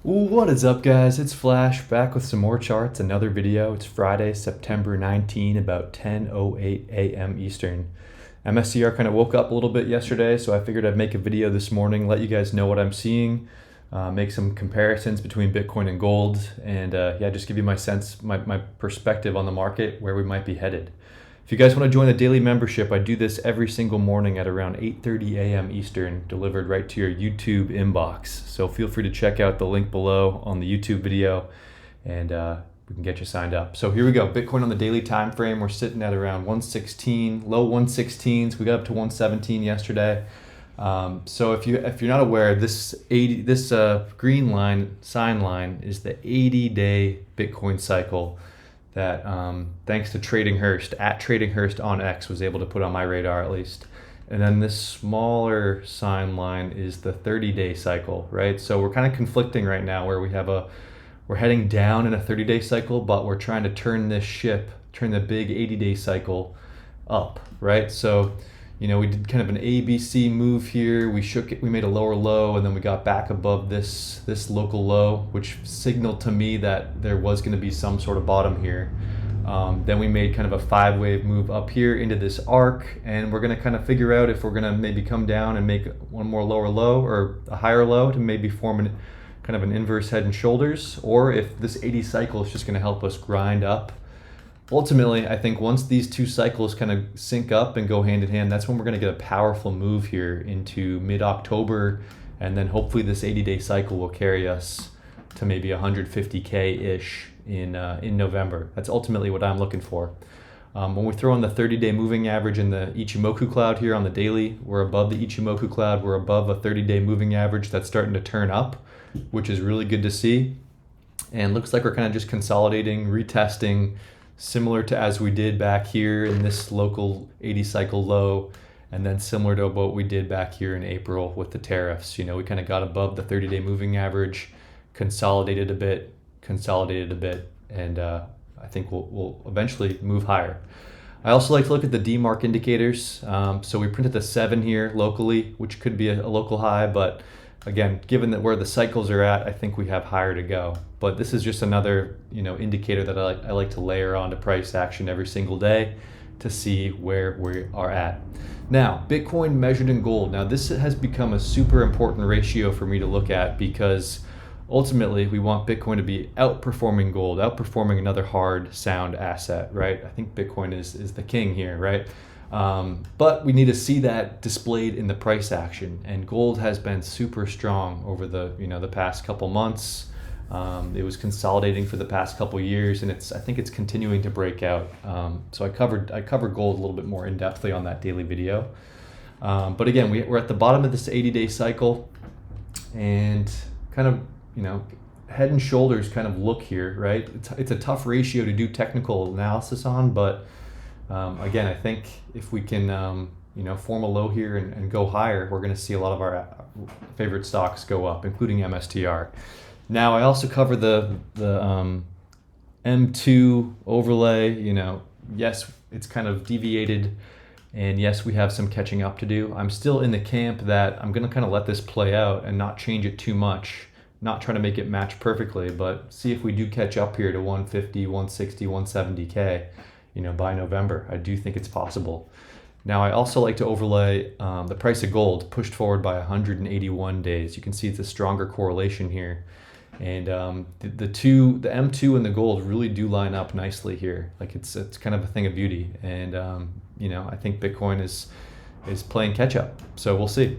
What is up, guys? It's Flash back with some more charts, another video. It's Friday, September 19, about 10:08 a.m. Eastern. MSCR kind of woke up a little bit yesterday, so I figured I'd make a video this morning, let you guys know what I'm seeing, make some comparisons between Bitcoin and gold, and just give you my perspective on the market, where we might be headed. If you guys want to join the daily membership, I do this every single morning at around 8:30 a.m. Eastern, delivered right to your YouTube inbox. So feel free to check out the link below on the YouTube video, and we can get you signed up. So here we go. Bitcoin on the daily time frame, we're sitting at around 116, low 116s. We got up to 117 yesterday. So if you're not aware, this green line, sign line, is the 80-day Bitcoin cycle that thanks to Tradinghurst, at Tradinghurst on X, was able to put on my radar at least. And then this smaller sign line is the 30-day cycle, right? So we're kind of conflicting right now, where we're heading down in a 30-day cycle, but we're trying to turn the big 80-day cycle up, right? So, we did kind of an ABC move here. We shook it, we made a lower low, and then we got back above this local low, which signaled to me that there was going to be some sort of bottom here. Then we made kind of a 5-wave move up here into this arc, and we're going to kind of figure out if we're going to maybe come down and make one more lower low or a higher low to maybe form kind of an inverse head and shoulders, or if this 80 cycle is just going to help us grind up. Ultimately, I think once these two cycles kind of sync up and go hand in hand, that's when we're going to get a powerful move here into mid-October, and then hopefully this 80-day cycle will carry us to maybe 150K-ish in November. That's ultimately what I'm looking for. When we throw in the 30-day moving average in the Ichimoku cloud here on the daily, we're above the Ichimoku cloud. We're above a 30-day moving average that's starting to turn up, which is really good to see. And looks like we're kind of just consolidating, retesting, similar to as we did back here in this local 80 cycle low, and then similar to what we did back here in April with the tariffs. We kind of got above the 30-day moving average, consolidated a bit, and I think we'll eventually move higher. I also like to look at the DMARC indicators. So we printed the 7 here locally, which could be a local high, but again, given that where the cycles are at, I think we have higher to go. But this is just another, indicator that I like to layer onto price action every single day to see where we are at. Now, Bitcoin measured in gold. Now, this has become a super important ratio for me to look at, because ultimately we want Bitcoin to be outperforming gold, outperforming another hard, sound asset, right? I think Bitcoin is the king here, right? But we need to see that displayed in the price action, and gold has been super strong over the past couple months. It was consolidating for the past couple years, and I think it's continuing to break out. So I covered gold a little bit more in-depthly on that daily video. But again, we're at the bottom of this 80-day cycle, and kind of, head and shoulders kind of look here, right? It's a tough ratio to do technical analysis on, but again, I think if we can, form a low here and go higher, we're going to see a lot of our favorite stocks go up, including MSTR. Now, I also cover the M2 overlay. Yes, it's kind of deviated, and yes, we have some catching up to do. I'm still in the camp that I'm going to kind of let this play out and not change it too much, not trying to make it match perfectly, but see if we do catch up here to 150, 160, 170K. By November. I do think it's possible. Now, I also like to overlay the price of gold pushed forward by 181 days. You can see it's a stronger correlation here. And the M2 and the gold really do line up nicely here. Like it's kind of a thing of beauty. And, I think Bitcoin is playing catch up. So we'll see.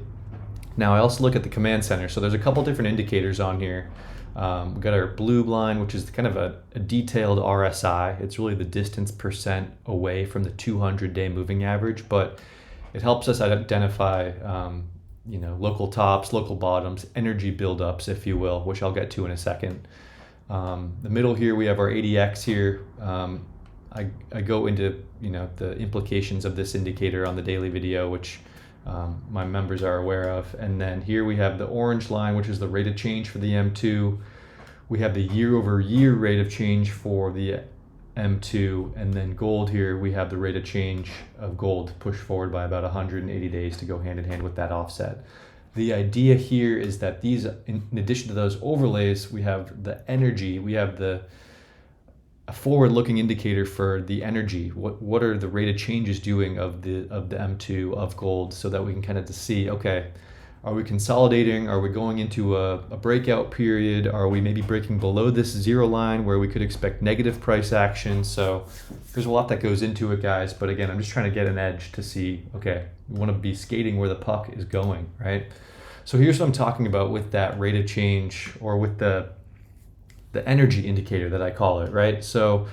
Now, I also look at the command center. So there's a couple different indicators on here. We've got our blue line, which is kind of a detailed RSI. It's really the distance percent away from the 200-day moving average, but it helps us identify, local tops, local bottoms, energy buildups, if you will, which I'll get to in a second. The middle here, we have our ADX here. I go into, the implications of this indicator on the daily video, which my members are aware of. And then here we have the orange line, which is the rate of change for the M2. We have the year-over-year rate of change for the M2, and then gold here, we have the rate of change of gold pushed forward by about 180 days to go hand in hand with that offset. the idea here is that these, in addition to those overlays, we have the energy, we have a forward-looking indicator for the energy. What are the rate of changes doing of the M2 of gold, so that we can kind of see, okay, are we consolidating? Are we going into a breakout period? Are we maybe breaking below this zero line where we could expect negative price action? So there's a lot that goes into it, guys. But again, I'm just trying to get an edge to see, okay, we want to be skating where the puck is going, right? So here's what I'm talking about with that rate of change, or with the energy indicator that I call it, right? So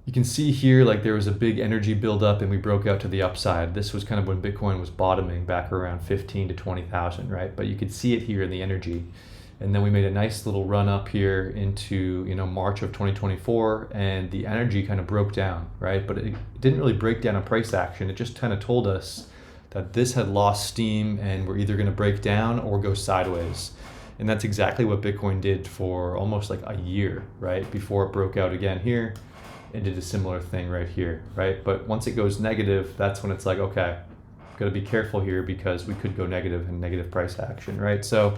you can see here, like, there was a big energy buildup and we broke out to the upside. This was kind of when Bitcoin was bottoming back around 15 to 20,000, right? But you could see it here in the energy. And then we made a nice little run up here into, March of 2024, and the energy kind of broke down, right? But it didn't really break down a price action. It just kind of told us that this had lost steam and we're either going to break down or go sideways. And that's exactly what Bitcoin did for almost like a year, right? Before it broke out again here, it did a similar thing right here, right? But once it goes negative, that's when it's like, okay, got to be careful here, because we could go negative and negative price action, right? So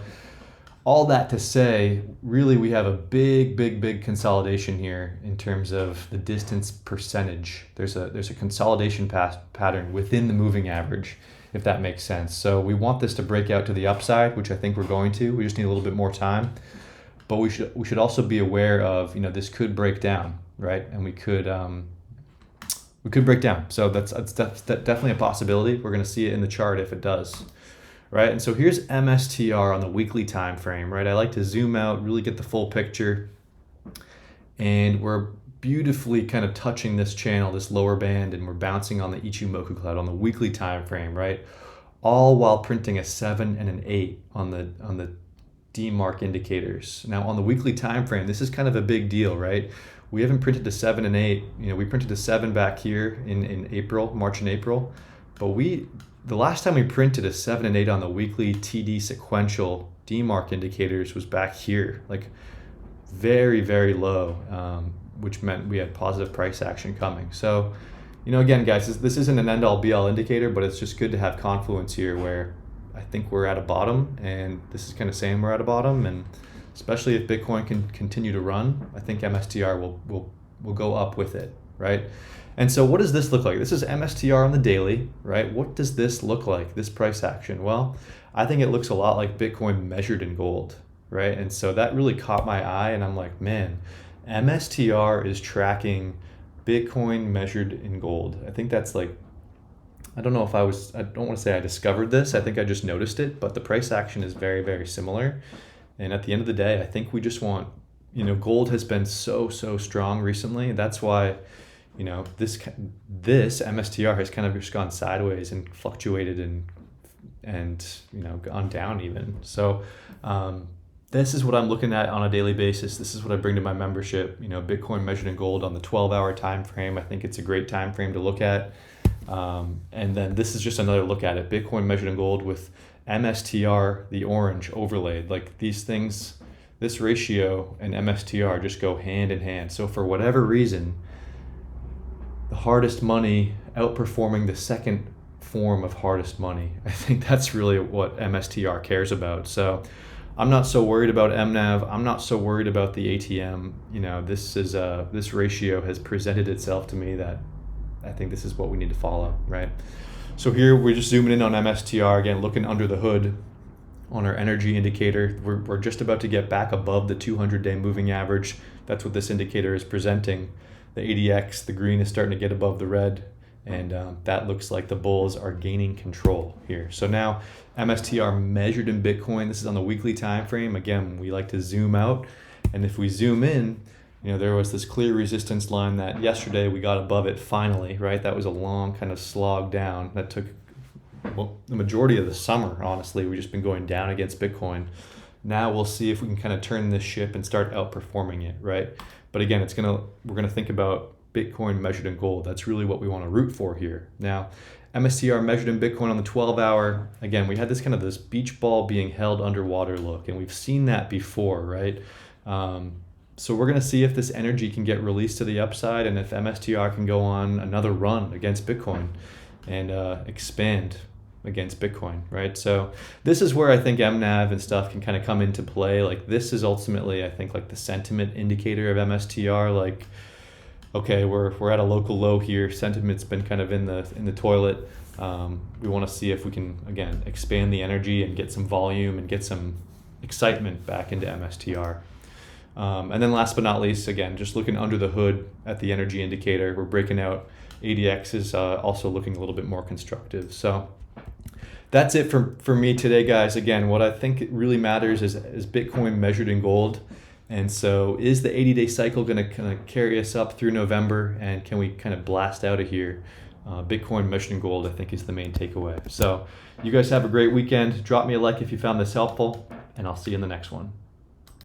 all that to say, really, we have a big consolidation here in terms of the distance percentage. There's a consolidation pattern within the moving average, if that makes sense. So we want this to break out to the upside, which I think we're going to. We just need a little bit more time. But we should also be aware of, this could break down, right? And we could break down. So that's definitely a possibility. We're going to see it in the chart if it does, right? And so here's MSTR on the weekly time frame, right? I like to zoom out, really get the full picture. And we're beautifully kind of touching this channel, this lower band, and we're bouncing on the Ichimoku cloud on the weekly time frame, right? All while printing a 7 and an 8 on the DMARC indicators. Now on the weekly time frame, this is kind of a big deal, right? We haven't printed a 7 and 8. We printed a 7 back here in March and April, but the last time we printed a 7 and 8 on the weekly TD sequential DMARC indicators was back here, like very low, which meant we had positive price action coming. So, again, guys, this isn't an end-all be-all indicator, but it's just good to have confluence here where I think we're at a bottom, and this is kind of saying we're at a bottom. And especially if Bitcoin can continue to run, I think MSTR will go up with it, right? And so what does this look like? This is MSTR on the daily, right? What does this look like, this price action? Well, I think it looks a lot like Bitcoin measured in gold, right? And so that really caught my eye, and I'm like, man, MSTR is tracking Bitcoin measured in gold. I think that's like, I don't know if I don't want to say I discovered this. I think I just noticed it, but the price action is very similar. And at the end of the day, I think we just want, gold has been so strong recently. That's why, this MSTR has kind of just gone sideways and fluctuated and gone down even. So, this is what I'm looking at on a daily basis. This is what I bring to my membership. Bitcoin measured in gold on the 12-hour time frame. I think it's a great time frame to look at. And then this is just another look at it. Bitcoin measured in gold with MSTR, the orange, overlaid. Like, these things, this ratio and MSTR just go hand in hand. So for whatever reason, the hardest money outperforming the second form of hardest money. I think that's really what MSTR cares about. So I'm not so worried about MNAV. I'm not so worried about the ATM. This ratio has presented itself to me that I think this is what we need to follow, right? So here we're just zooming in on MSTR, again, looking under the hood on our energy indicator. We're just about to get back above the 200-day moving average. That's what this indicator is presenting. The ADX, the green, is starting to get above the red, and that looks like the bulls are gaining control here. So now MSTR measured in Bitcoin, this is on the weekly time frame. Again, we like to zoom out, and if we zoom in, there was this clear resistance line that yesterday we got above it finally, right? That was a long kind of slog down that took, the majority of the summer, honestly. We've just been going down against Bitcoin. Now we'll see if we can kind of turn this ship and start outperforming it, right? But again, we're gonna think about Bitcoin measured in gold. That's really what we want to root for here. Now, MSTR measured in Bitcoin on the 12-hour, again, we had this beach ball being held underwater look, and we've seen that before, right? So we're going to see if this energy can get released to the upside, and if MSTR can go on another run against Bitcoin and expand against Bitcoin, right? So this is where I think MNAV and stuff can kind of come into play. Like this is ultimately, I think, like the sentiment indicator of MSTR. Like, okay, we're at a local low here. Sentiment's been kind of in the toilet. We want to see if we can again expand the energy and get some volume and get some excitement back into MSTR. And then last but not least, again, just looking under the hood at the energy indicator, we're breaking out. ADX is also looking a little bit more constructive. So that's it for me today, guys. Again, what I think really matters is Bitcoin measured in gold. And so is the 80-day cycle going to kind of carry us up through November? And can we kind of blast out of here? Bitcoin measured in gold, I think, is the main takeaway. So you guys have a great weekend. Drop me a like if you found this helpful, and I'll see you in the next one.